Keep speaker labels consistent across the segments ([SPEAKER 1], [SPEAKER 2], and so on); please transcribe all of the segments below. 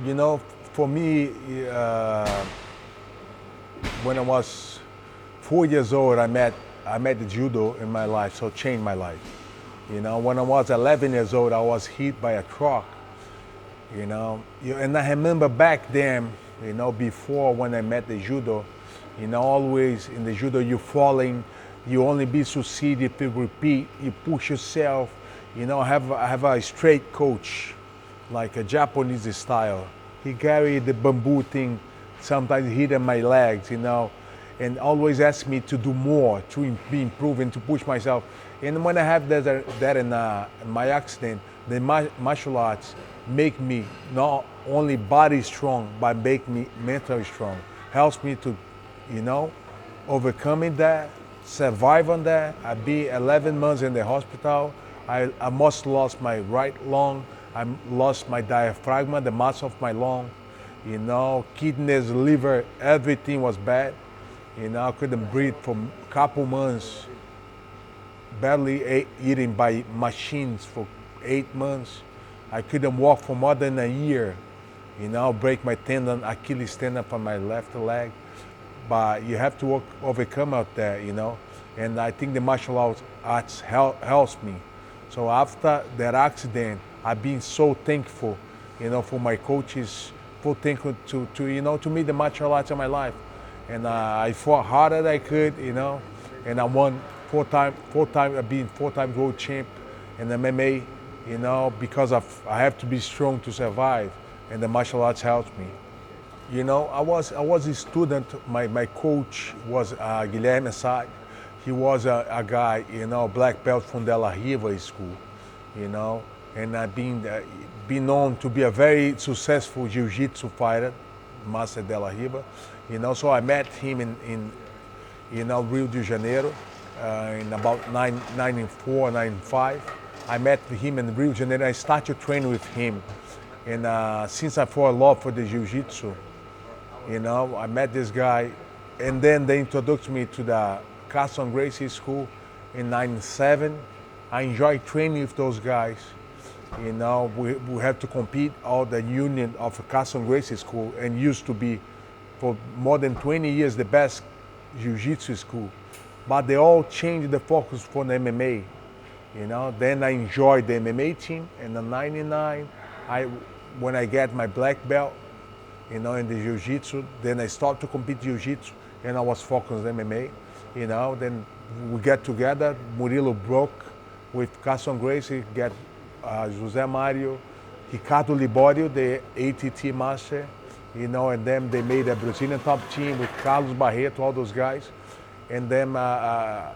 [SPEAKER 1] You know, for me, when I was 4 years old, I met the judo in my life, so it changed my life. You know, when I was 11 years old, I was hit by a truck. And I remember back then, before when I met the judo, always in the judo you falling, you only be succeed if you repeat, you push yourself. I have a straight coach, like a Japanese style. He carried the bamboo thing, sometimes hit in my legs, and always ask me to do more, to be improving, to push myself. And when I have that in my accident, the martial arts make me not only body strong, but make me mentally strong. Helps me to, overcoming that, survive on that. I be 11 months in the hospital. I almost lost my right lung. I lost my diaphragm, the muscle of my lung. Kidneys, liver, everything was bad. I couldn't breathe for a couple months. Barely eating by machines for 8 months. I couldn't walk for more than a year. Break my tendon, Achilles tendon from my left leg. But you have to overcome out there, And I think the martial arts helps me. So after that accident, I've been so thankful, for my coaches, for thankful to me the martial arts in my life. And I fought hard as I could, and I won four time I've been 4-time world champ in MMA, because I have to be strong to survive, and the martial arts helps me. I was a student. My coach was Guilherme Assad. He was a guy, black belt from De La Riva school, and I've been known to be a very successful jiu-jitsu fighter, Master De La Riva. So I met him in Rio de Janeiro in about 94, 95. I met him in Rio de Janeiro. I started training with him, and since I fell in love for the jiu-jitsu, I met this guy, and then they introduced me to the Carlson Gracie school in '97. I enjoyed training with those guys. We have to compete all the union of Carlson Gracie school, and used to be for more than 20 years the best jiu-jitsu school. But they all changed the focus for the MMA. Then I enjoyed the MMA team, and in '99, when I get my black belt, in the jiu-jitsu, then I started to compete jiu-jitsu, and I was focused on MMA. Then we get together. Murilo broke with Carlson Gracie, get José Mario, Ricardo Liborio, the ATT master, and then they made a Brazilian top team with Carlos Barreto, all those guys. And then, I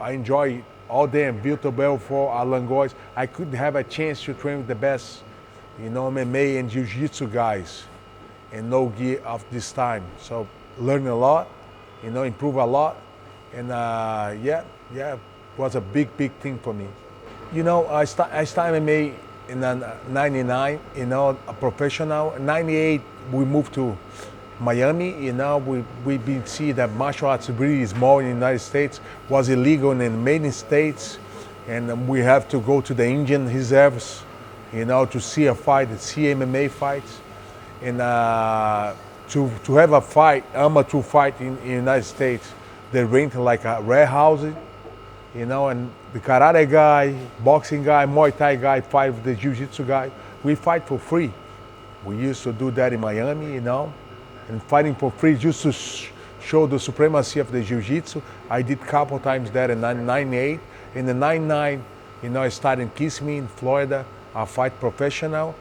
[SPEAKER 1] enjoy all them, Vitor Belfort, Alan Góes. I could have a chance to train with the best, MMA and jiu-jitsu guys and Nogueira of this time. So learn a lot, improve a lot. And it was a big thing for me. I started MMA in '99, a professional. In '98, we moved to Miami. We've been seeing that martial arts really small in the United States, was illegal in many states, and we have to go to the Indian reserves, to see a fight, see MMA fights, and to have a fight, amateur fight in the United States, they rent like a warehouse, and the karate guy, boxing guy, Muay Thai guy fight with the jiu-jitsu guy. We fight for free. We used to do that in Miami, and fighting for free just to show the supremacy of the jiu-jitsu. I did a couple times that in '98. In the '99, I started in Kissimmee in Florida. I fight professional.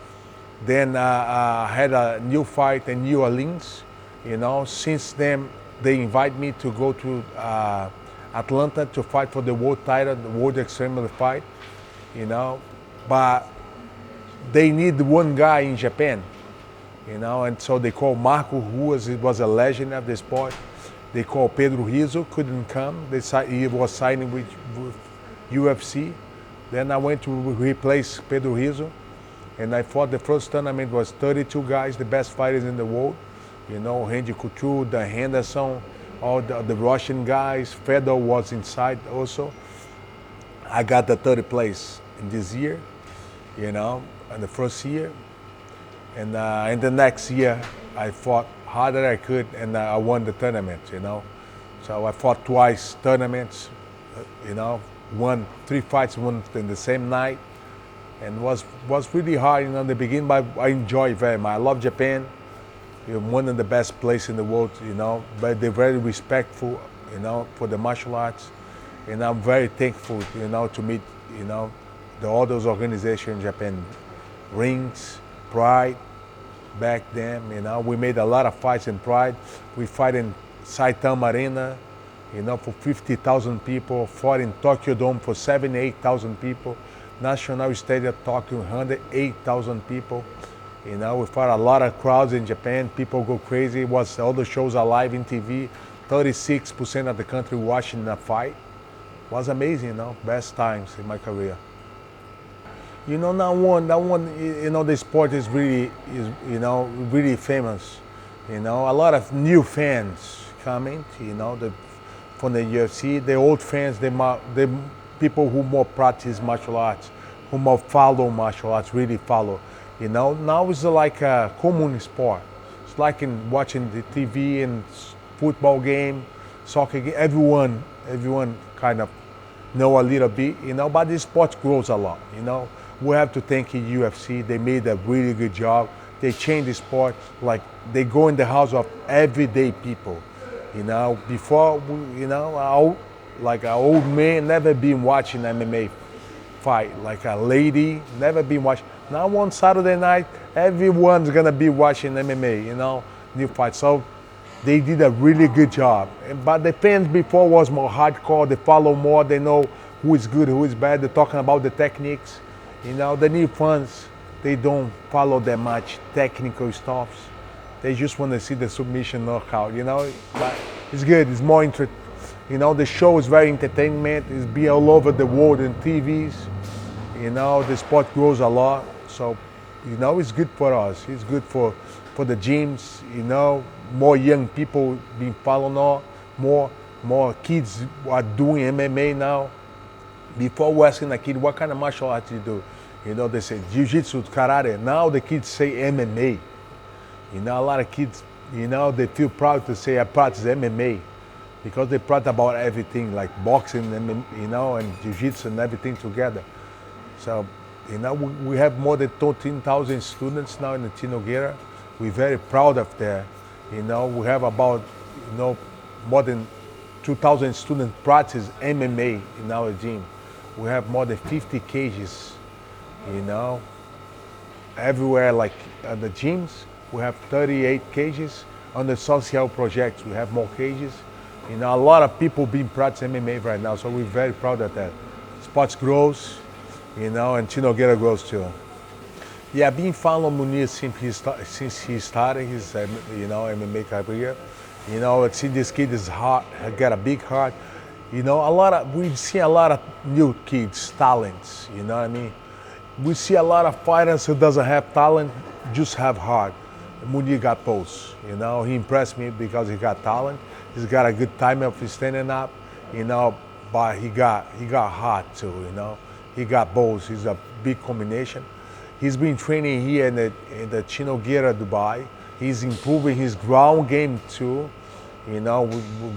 [SPEAKER 1] Then I had a new fight in New Orleans. Since then, they invite me to go to Atlanta to fight for the world title, the world extremely fight. But they need one guy in Japan. And so they called Marco, who was a legend of the sport. They called Pedro Rizzo, couldn't come. He was signing with UFC. Then I went to replace Pedro Rizzo, and I fought the first tournament was 32 guys, the best fighters in the world. Randy Couture, Dan Henderson, all the Russian guys. Fedor was inside also. I got the third place in this year, in the first year. And in the next year, I fought harder I could, and I won the tournament, you know. So I fought twice tournaments, you know, won 3 fights, won in the same night, and was really hard, you know, in the beginning, but I enjoy it very much. I love Japan. You're one of the best places in the world, you know, but they're very respectful, you know, for the martial arts. And I'm very thankful, you know, to meet, you know, all those organizations in Japan. Rings, Pride, back then, you know, we made a lot of fights in Pride. We fight in Saitama Arena, you know, for 50,000 people, fought in Tokyo Dome for 78,000 people, National Stadium Tokyo, 108,000 people. You know, we fought a lot of crowds in Japan. People go crazy. It was all the shows are live in TV. 36% of the country watching the fight. It was amazing, you know, best times in my career. You know, that one, you know, the sport is really, you know, really famous. You know, a lot of new fans coming, you know, from the UFC. The old fans, the people who more practice martial arts, who more follow martial arts, really follow. You know, now it's like a common sport. It's like in watching the TV and football game, soccer game. Everyone kind of know a little bit, you know, but the sport grows a lot, you know. We have to thank the UFC. They made a really good job. They changed the sport. Like, they go in the house of everyday people. You know, before, you know, like an old man never been watching MMA fight. Like a lady never been watching. Now on Saturday night, everyone's gonna be watching MMA, you know, new fights. So they did a really good job. But the fans before was more hardcore. They follow more. They know who is good, who is bad. They're talking about the techniques. You know, the new fans, they don't follow that much technical stuff. They just want to see the submission knockout, you know. But it's good. It's more interesting. You know, the show is very entertainment. It's be all over the world in TVs. You know, the sport grows a lot. So, you know, it's good for us. It's good for the gyms, you know. More young people being followed on. More kids are doing MMA now. Before we asking a kid, what kind of martial arts you do? You know, they say jiu-jitsu, karate. Now the kids say MMA. You know, a lot of kids, you know, they feel proud to say I practice MMA because they practice about everything, like boxing, and, you know, and jiu-jitsu and everything together. So, you know, we have more than 13,000 students now in the Nogueira. We're very proud of that. You know, we have about, you know, more than 2,000 students practice MMA in our gym. We have more than 50 cages, you know, everywhere, like at the gyms. We have 38 cages. On the social projects, we have more cages. You know, a lot of people being practicing MMA right now, so we're very proud of that. Sports grows, you know, and Nogueira grows too. Yeah, I've been following Munir since he started his, you know, MMA career. You know, I see this kid is hot, got a big heart. You know, we see a lot of new kids, talents, you know what I mean? We see a lot of fighters who doesn't have talent, just have heart. Munir got both, you know, he impressed me because he got talent. He's got a good time of his standing up, you know, but he got heart too, you know. He got both, he's a big combination. He's been training here in the Nogueira, Dubai. He's improving his ground game too, you know,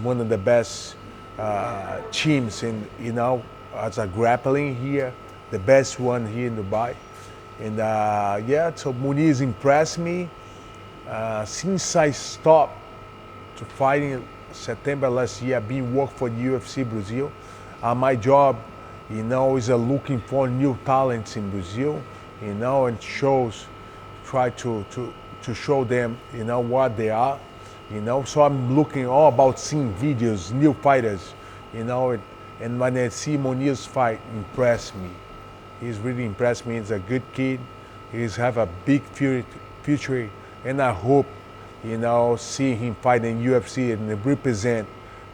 [SPEAKER 1] one of the best teams in, you know, as a grappling here, the best one here in Dubai. And yeah, so Munir's impressed me. Since I stopped to fighting September last year, I've been working for the UFC Brazil. My job, you know, is looking for new talents in Brazil, you know, and try to show them, you know, what they are, you know. So I'm looking all about seeing videos, new fighters, you know, and when I see Munir's fight, impressed me. He's really impressed me. He's a good kid. He's have a big future, and I hope, you know, see him fight in UFC and represent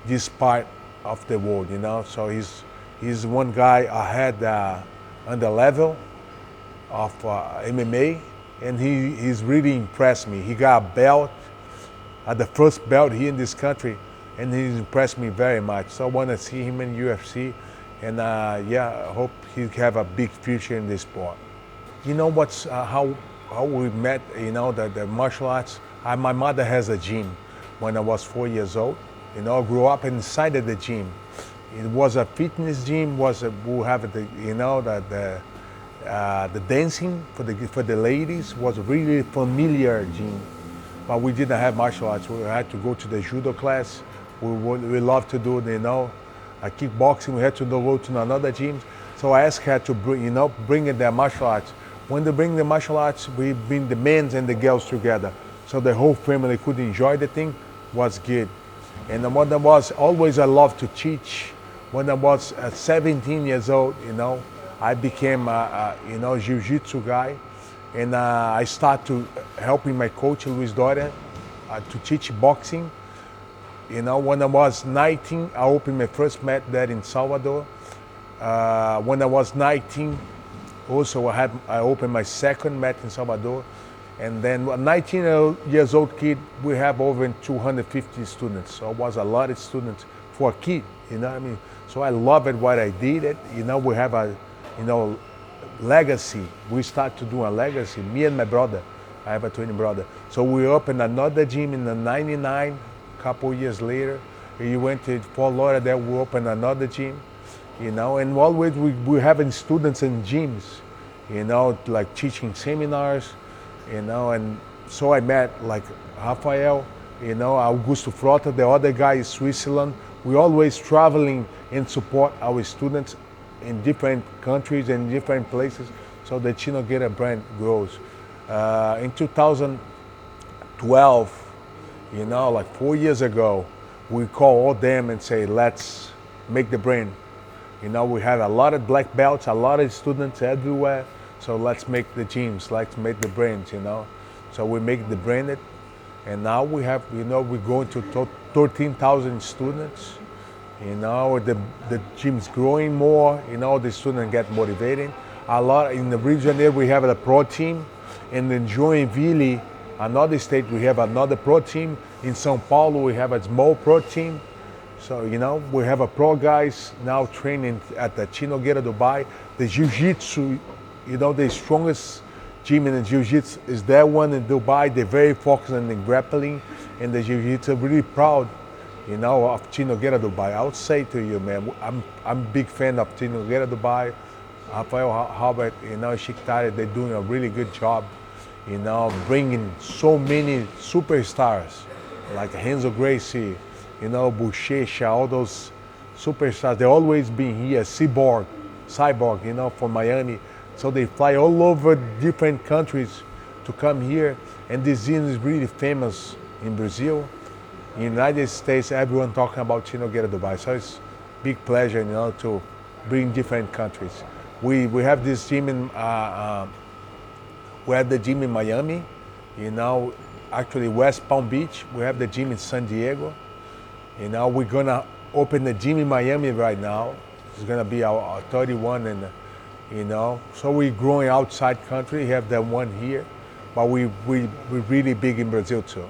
[SPEAKER 1] this part of the world, you know. So he's one guy ahead on the level of MMA, and he's really impressed me. He got a belt, the first belt here in this country, and he's impressed me very much. So I want to see him in UFC, and yeah, I hope he have a big future in this sport. You know how how we met, the martial arts. My mother has a gym when I was 4 years old. I grew up inside of the gym. It was a fitness gym. We have the dancing for the ladies was really familiar gym, but we didn't have martial arts. We had to go to the judo class. We love to do kickboxing. We had to go to another gym. So I asked her to bring in the martial arts. When they bring the martial arts, we bring the men and the girls together, so the whole family could enjoy the thing. Was good. And when I was always, I loved to teach. When I was 17 years old, I became jiu-jitsu guy, and I started helping my coach Luis Doria to teach boxing. When I was 19, I opened my first mat there in Salvador. When I was 19, also I opened my second mat in Salvador. And then a 19 years old kid, we have over 250 students. So it was a lot of students for a kid, So I love it what I did. We have a, legacy. We start to do a legacy. Me and my brother, I have a twin brother. So we opened another gym in the 99, couple years later. We went to Fort Lauderdale, we opened another gym, and always we're having students in gyms, like teaching seminars, and so I met like Rafael, Augusto Frota, the other guy is Switzerland. We're always traveling and support our students in different countries and different places, so the Chino Nogueira brand grows. In 2012, like 4 years ago, we call all them and say, let's make the brand. We have a lot of black belts, a lot of students everywhere, so let's make the gyms, let's make the brands, So we make the branded, and now we have, we're going to 13,000 students. The gym's growing more, the students get motivated. A lot in the region there, we have a pro team, and in Joinville, another state, we have another pro team. In São Paulo, we have a small pro team. So, we have a pro guys now training at the Chino Nogueira Dubai. The Jiu-Jitsu, the strongest gym in the Jiu-Jitsu is that one in Dubai. They're very focused on the grappling, and the Jiu-Jitsu really proud, of Chino Nogueira Dubai. I would say to you, man, I'm a big fan of Chino Nogueira Dubai. Rafael Albert, Shiktari, they're doing a really good job, bringing so many superstars like Carlson Gracie, Buchecha, all those superstars. They always been here. Cyborg, from Miami. So they fly all over different countries to come here. And this gym is really famous in Brazil. In the United States, everyone talking about Chino Nogueira Dubai. So it's big pleasure, to bring different countries. We have this gym in, we have the gym in Miami, actually West Palm Beach. We have the gym in San Diego. We're gonna open the gym in Miami right now. It's gonna be our 31, and so we're growing outside country. We have that one here, but we're really big in Brazil too.